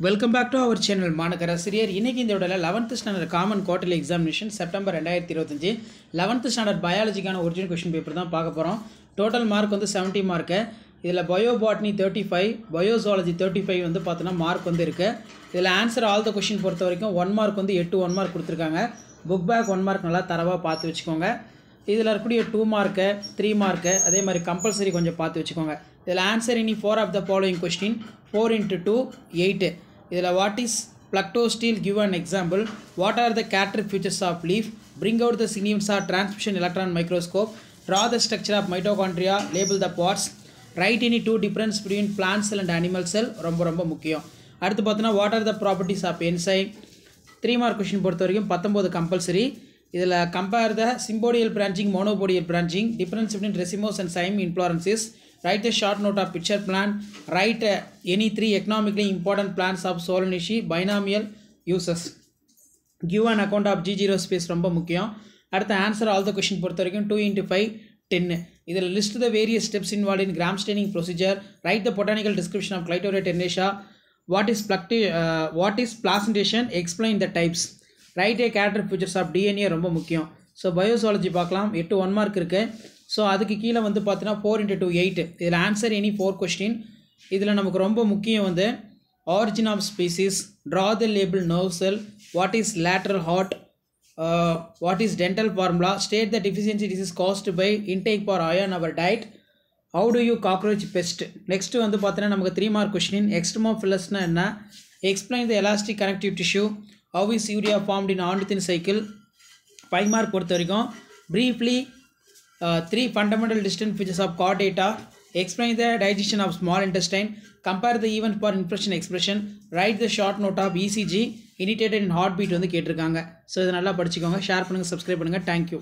Welcome back to our channel மாணக்கராசிரியர். இன்னைக்கு இந்த வீடியோல 11th standard common quarterly examination September 2025 11th standard பயாலஜிக்கான original question paper தான் பார்க்க போறோம். டோட்டல் மார்க் வந்து 70 மார்க். இதுல பயோபாட்னி 35, பயோசுவாலஜி 35 வந்து பார்த்தனா மார்க் வந்து இருக்கு. இதுல ஆன்சர் ஆல் தி क्वेश्चन பொறுத்த வரைக்கும் 1 மார்க் வந்து 8 1 மார்க் கொடுத்திருக்காங்க. புக் பேக் 1 மார்க் நல்லா தரவா பார்த்து வெச்சுக்கோங்க. இதுல இருக்கக்கூடிய 2 மார்க் 3 மார்க் அதே மாதிரி கம்பல்சரி கொஞ்சம் பார்த்து வெச்சுக்கோங்க. இதுல ஆன்சர் இனி 4 of the following question 4 into 2 8. What is Pluctosteel? Give an example. What are the characteristic features of leaf? Bring out the significance of transmission electron microscope. Draw the structure of mitochondria. Label the parts. Write any two difference between plant cell and animal cell. ரொம்ப முக்கியம். அடுத்து பார்த்தனா what are the properties of enzyme? 3 mark question பொறுத்த வரைக்கும் 19 compulsory. இதில் compare the symbodial branching, monopodial branching, difference between racemose and cyme inflorescences. Write a short note of picture plant. Write any 3 economically important plants of Solanaceae. Binomial uses. Give an account of G0 space ரொம்ப முக்கியம். அடுத்த answer all the question பொறுத்த வரைக்கும் 2 into 5 10. இதில் list the various steps involve in gram staining procedure. Write the botanical description of Clitoria tenacia. What is placentation? Explain the types. Write a character features of DNA ரொம்ப முக்கியம். So பயோசுவாலஜி பார்க்கலாம் 8 1 mark இருக்குது. So அதுக்கு கீழே வந்து பார்த்தீங்கன்னா 4 into 2 8. இதில் answer any 4 question. இதில் நமக்கு ரொம்ப முக்கியம் வந்து origin of species, draw the label nerve cell, what is lateral heart, what is dental formula, state the deficiency disease caused by intake for iron our diet, how do you cockroach best. Next வந்து பார்த்தீங்கன்னா நமக்கு 3 mark question எக்ஸ்ட்ரோமோஃபிலஸ்னா என்ன, explain the elastic connective tissue, how is urea formed in ornithine cycle. 5 mark பொறுத்த வரைக்கும் briefly 3 fundamental distinct features of chordata. Explain the digestion of small intestine. Compare the event for infection expression. Write the short note of ECG. Initiated in heartbeat வந்து கேட்டிருக்காங்க. So இதை நல்லா படிச்சுக்கோங்க. Share பண்ணுங்கள், subscribe பண்ணுங்கள். Thank you.